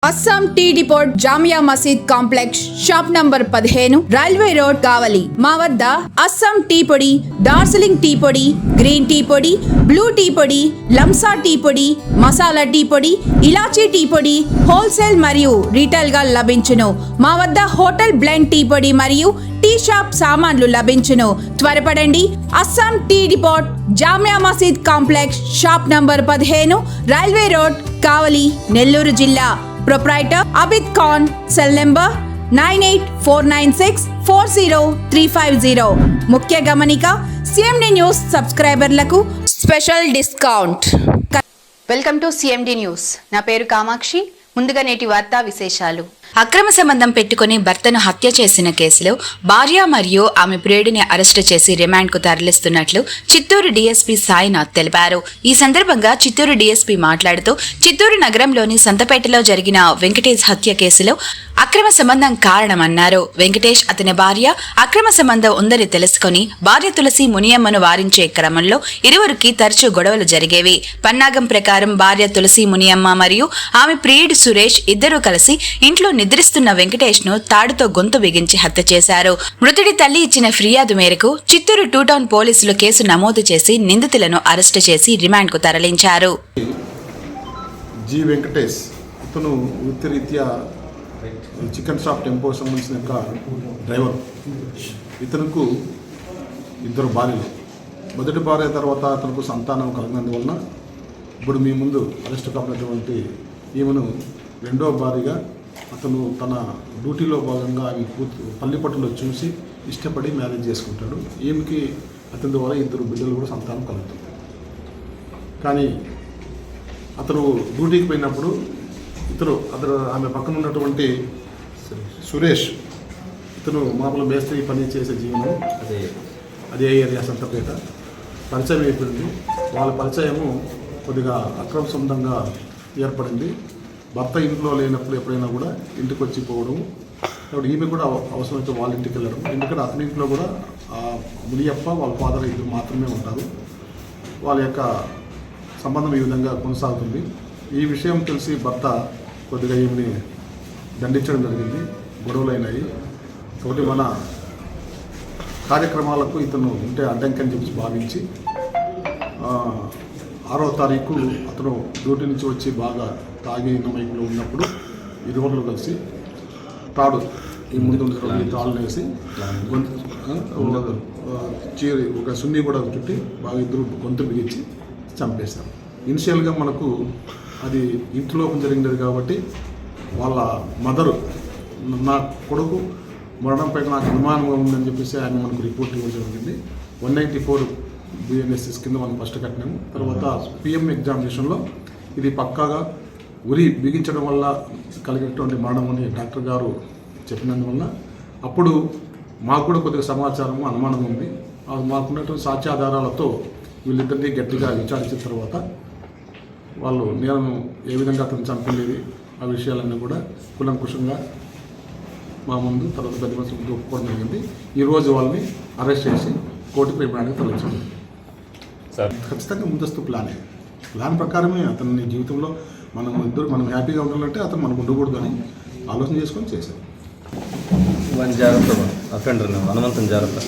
Assam tea depot Jamia Masjid complex shop number 15 railway road Kavali. మా వద్ద Assam tea పొడి, డార్జిలింగ్ టీ పొడి, గ్రీన్ టీ పొడి, బ్లూ టీ పొడి, లంసా టీ పొడి, మసాలా టీ పొడి, ఇలాచీ టీ పొడి హోల్సేల్ మరియు రీటైల్ గా లభించును. మా వద్ద హోటల్ బ్లెండ్ టీ పొడి మరియు టీ షాప్ సామాన్లు లభించును. త్వరపడండి. Assam tea depot Jamia Masjid complex shop number 15 railway road Kavali, Nellore జిల్లా. Proprietor Abid Khan. Cell number 9849640350. ముఖ్య గమనిక, సిఎండి న్యూస్ సబ్స్క్రైబర్లకు special discount. Welcome to CMD news. నా పేరు కామాక్షి. ముందుగా నేటి వార్తా విశేషాలు. అక్రమ సంబంధం పెట్టుకుని భర్తను హత్య చేసిన కేసులో భార్య మరియు ఆమె ప్రియుడిని అరెస్టు చేసి రిమాండ్కు తరలిస్తున్నట్లు చిత్తూరు డీఎస్పీ సాయినాథ్ తెలిపారు. ఈ సందర్భంగా చిత్తూరు డీఎస్పీ మాట్లాడుతూ, చిత్తూరు నగరంలోని సంతపేటలో జరిగిన వెంకటేష్ హత్య కేసులో అక్రమ సంబంధం కారణమన్నారు. వెంకటేష్, అతని భార్య అక్రమ సంబంధం ఉందని తెలుసుకుని భార్య తులసి మునియమ్మను వారించే క్రమంలో ఇరువురికి తరచూ గొడవలు జరిగేవి. పన్నాగం ప్రకారం భార్య తులసి మునియమ్మ మరియు ఆమె ప్రియుడు సురేష్ ఇద్దరూ కలిసి ఇంట్లో నిద్రిస్తున్న వెంకటేష్ ను తాడుతో గొంతు బిగించి హత్య చేశారు. మృతుడి తల్లి ఇచ్చిన ఫిర్యాదు మేరకు చిత్తూరు 2 టౌన్ పోలీసులు కేసు నమోదు చేసి నిందితులను అరెస్టు చేసి రిమాండ్ కు తరలించారు. జి వెంకటేష్ ఇతను వృత్తిరీత్యా చికెన్ షాప్ టెంపో సంబంధించిన డ్రైవర్. ఇతనుకు 2 భార్యలు. మొదటి భార్య తర్వాత అతనికి సంతానం కలిగినందువలన ఇప్పుడు మీ ముందు అరెస్ట్ కాబడినటువంటి ఈమెను 2వ భార్యగా అతను తన డ్యూటీలో భాగంగా ఆమె పల్లిపట్టులో చూసి ఇష్టపడి మ్యారేజ్ చేసుకుంటాడు. ఈమెకి అతని ద్వారా 2 బిడ్డలు కూడా సంతానం కలుగుతుంది. కానీ అతను డ్యూటీకి పోయినప్పుడు అతను ఆమె పక్కన ఉన్నటువంటి సురేష్, ఇతను మామూలు మేస్త్రి పని చేసే జీవనం అదే ఏరియా సంతపేట పరిచయం అయిపోయింది. వాళ్ళ పరిచయము కొద్దిగా అక్రమ సంబంధంగా ఏర్పడింది. భర్త ఇంట్లో లేనప్పుడు ఎప్పుడైనా కూడా ఇంటికి వచ్చి పోవడం, కాబట్టి ఈమె కూడా అవసరమైతే వాళ్ళ ఇంటికి వెళ్ళడం. ఎందుకంటే అతని ఇంట్లో కూడా మునియప్ప వాళ్ళ ఫాదర్ ఇద్దరు మాత్రమే ఉంటారు. వాళ్ళ యొక్క సంబంధం ఈ విధంగా కొనసాగుతుంది. ఈ విషయం తెలిసి భర్త కొద్దిగా ఈమెని దండించడం జరిగింది. గొడవలు అయినాయి. కాబట్టి మన కార్యక్రమాలకు ఇతను ఉంటే అడ్డంకి అని చెప్పి భావించి 6వ తారీఖు అతను డ్యూటీ నుంచి వచ్చి బాగా తాగి మైకులో ఉన్నప్పుడు ఇరువురు కలిసి తాడు ఈ ముందు తాళ్ళను వేసి చీరి ఒక సున్ని కూడా చుట్టి బాగా ఇద్దరు గొంతు బిగించి చంపేశారు. ఇనిషియల్గా మనకు అది ఇంట్లో జరిగినది కాబట్టి వాళ్ళ మదరు, నా కొడుకు మరణంపై నాకు అనుమానం ఉందని చెప్పేసి ఆయన మనకు రిపోర్ట్ ఇవ్వడం జరిగింది. 194 BNSS కింద మనం ఫస్ట్ కట్టినాము. తర్వాత PM ఎగ్జామినేషన్లో ఇది పక్కాగా ఉరి బిగించడం వల్ల కలిగినటువంటి మరణం అని డాక్టర్ గారు చెప్పినందువల్ల అప్పుడు మాకు కూడా కొద్దిగా సమాచారం అనుమానం ఉంది. మాకున్నటువంటి సాక్ష్యాధారాలతో వీళ్ళిద్దరినీ గట్టిగా విచారించిన తర్వాత వాళ్ళు నేను ఏ విధంగా అతను చంపలేదు ఆ విషయాలన్నీ కూడా కులంకుశంగా మా ముందు తర్వాత పెద్ద మనుషులు ఒప్పుకోవడం జరిగింది. ఈరోజు వాళ్ళని అరెస్ట్ చేసి కోర్టుకు రిమాండ్కి తరలించారు. ఖచ్చితంగా ముందస్తు ప్లాన్ ప్రకారమే అతని జీవితంలో మనం హ్యాపీగా ఉండాలంటే అతను మనకు ఉండకూడదు అని ఆలోచన చేసుకొని చేశారు. జాగ్రత్త అఫెండర్ హనుమంతం జాగ్రత్త